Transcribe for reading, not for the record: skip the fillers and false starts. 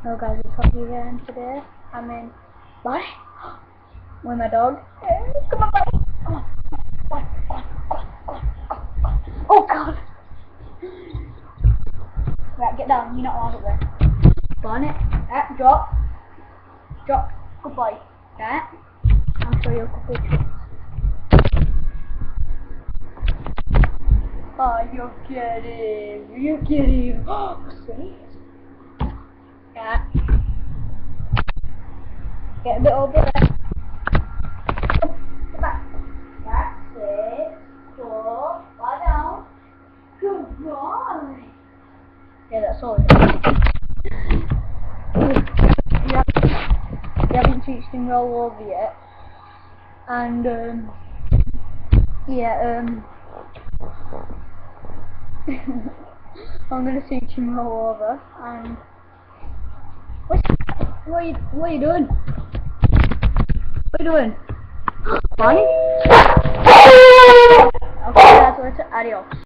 Hello guys, it's Hockey here, and today I'm in Bye with my dog. Come on, buddy. Come on. Go on, go on, go on, go on, go on, go on. Oh god. Right, get down, you're not allowed up there. Go on it. Right, drop. Drop. Good boy. Right. I'll show you a couple of tricks. Oh, you're kidding. You're kidding. Oh, see? Yeah. Get a bit over there. Come back. That's it. Go. Lie down. Good boy. Yeah, that's all. You haven't teached him roll over yet. And, yeah, I'm gonna teach him roll over. And what are you doing? What are you doing? Bonnie? Okay, that's it. Adios.